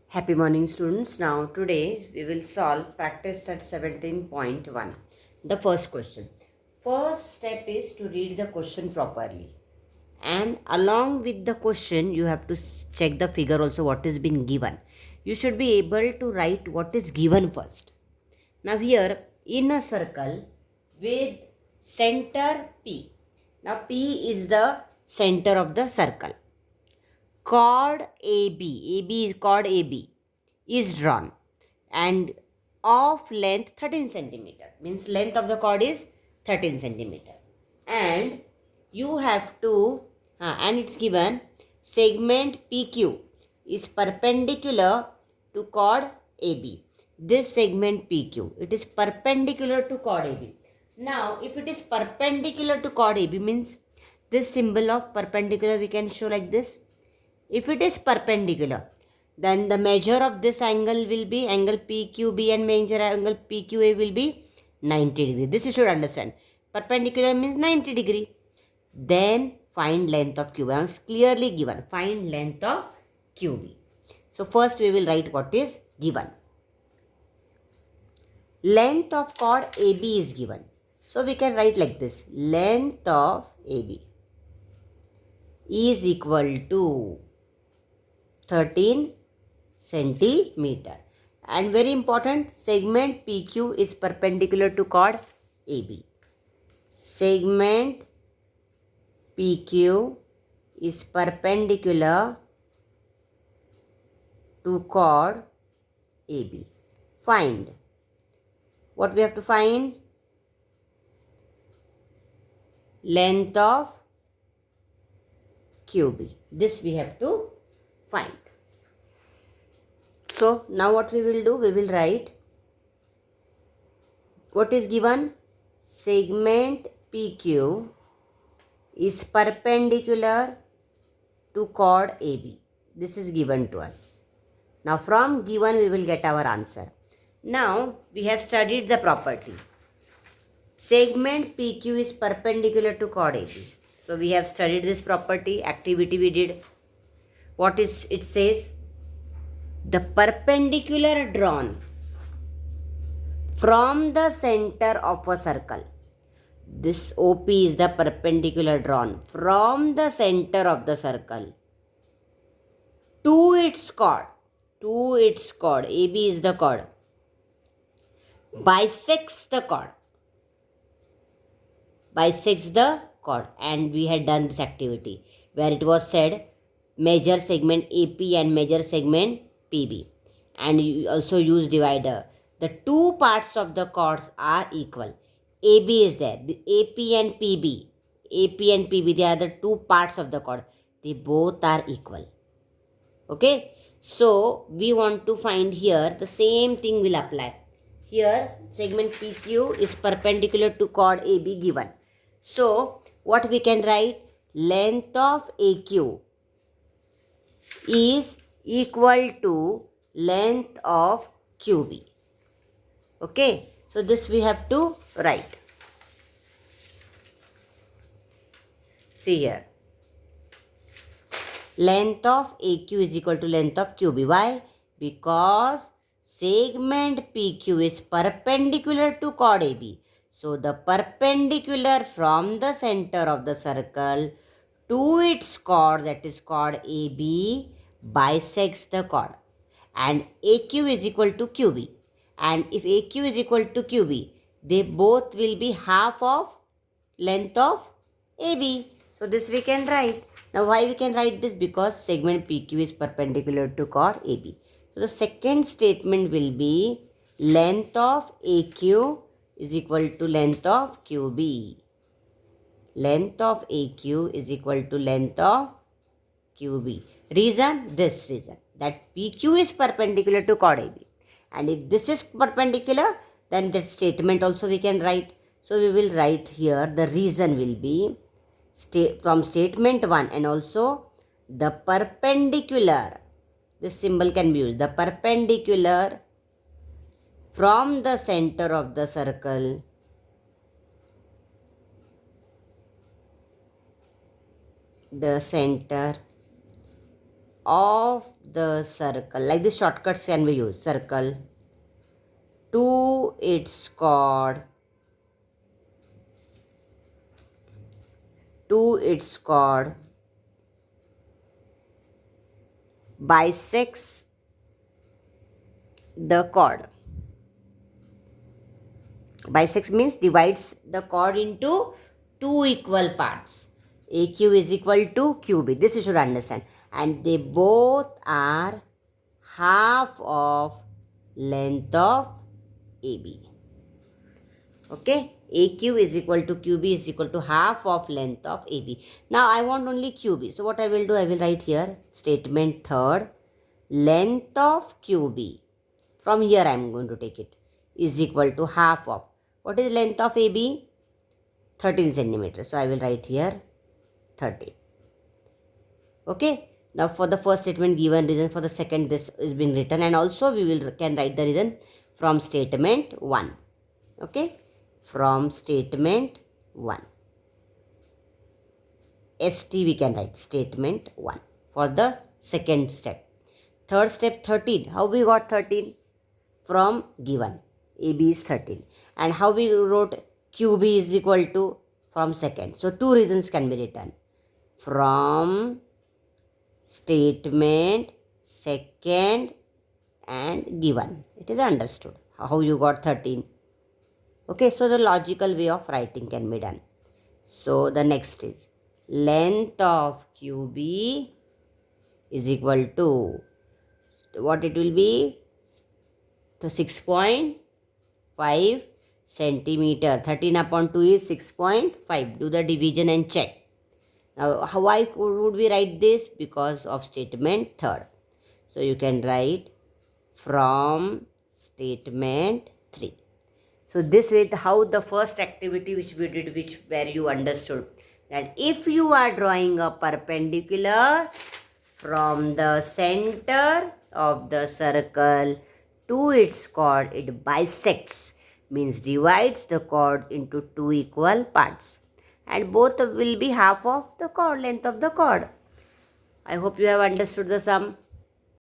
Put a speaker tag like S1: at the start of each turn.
S1: Happy morning, students. Now, today we will solve practice set 17.1. The first question. First step is to read the question properly. And along with the question, you have to check the figure also what is been given. You should be able to write what is given first. Now, here in a circle with center P. Now, P is the center of the circle. Chord AB is chord AB is drawn and of length 13 centimeter, means length of the chord is 13 centimeter, and you have to and it's given segment PQ is perpendicular to chord AB. This segment PQ, it is perpendicular to chord AB. Now if it is perpendicular to chord AB, means this symbol of perpendicular we can show like this. If it is perpendicular, then the measure of this angle will be angle PQB and measure angle PQA will be 90 degree. This you should understand. Perpendicular means 90 degree. Then find length of QB. It's clearly given. Find length of QB. So first we will write what is given. Length of chord AB is given. So we can write like this. Length of AB is equal to 13 centimeter, and very important, segment PQ is perpendicular to chord AB. Segment PQ is perpendicular to chord AB. Find. What we have to find? Length of QB. This we have to find. So now what we will do? We will write what is given. Segment PQ is perpendicular to chord AB. This is given to us. Now from given we will get our answer. Now we have studied the property. Segment PQ is perpendicular to chord AB. So we have studied this property, activity we did. What is it says? The perpendicular drawn from the center of a circle. This OP is the perpendicular drawn from the center of the circle to its chord. AB is the chord. Bisects the chord. And we had done this activity where it was said measure segment AP and measure segment PB, and you also use divider. The two parts of the chords are equal. AB is there. The AP and PB, they are the two parts of the chord. They both are equal. Okay. So we want to find here the same thing will apply. Here segment PQ is perpendicular to chord AB given. So what we can write? Length of AQ is equal to length of QB. Okay. So this we have to write. See here. Length of AQ is equal to length of QB. Why? Because segment PQ is perpendicular to chord AB. So the perpendicular from the center of the circle to its chord, that is chord AB, bisects the chord. And AQ is equal to QB. And if AQ is equal to QB, they both will be half of length of AB. So this we can write. Now why we can write this? Because segment PQ is perpendicular to chord AB. So the second statement will be length of AQ is equal to length of QB. Length of AQ is equal to length of QB. Reason? This reason. That PQ is perpendicular to chord AB. And if this is perpendicular, then that statement also we can write. So we will write here the reason will be from statement 1, and also the perpendicular. This symbol can be used. The perpendicular from the center of the circle of the circle, like the shortcuts can be used, circle to its chord bisects the chord. Bisects means divides the chord into two equal parts. AQ is equal to QB. This you should understand. And they both are half of length of AB. Okay. AQ is equal to QB is equal to half of length of AB. Now I want only QB. So what I will do, I will write here statement third, length of QB. From here I am going to take it is equal to half of. What is length of AB? 13 centimeters. So I will write here 13. Okay. Now for the first statement given reason, for the second this is being written, and also we can write the reason from statement 1. Okay. From statement 1. ST we can write statement 1 for the second step. Third step 13. How we got 13? From given. AB is 13. And how we wrote QB is equal to from second. So two reasons can be written. From statement second and given. It is understood how you got 13. Okay, so the logical way of writing can be done. So the next is length of QB is equal to what it will be? So 6.5 centimeter. 13 upon 2 is 6.5. Do the division and check. Now, why would we write this? Because of statement third. So you can write from statement 3. So this way, how the first activity which we did, where you understood that if you are drawing a perpendicular from the center of the circle to its chord, it bisects, means divides the chord into two equal parts, and both will be half of the chord, length of the chord. I hope you have understood the sum.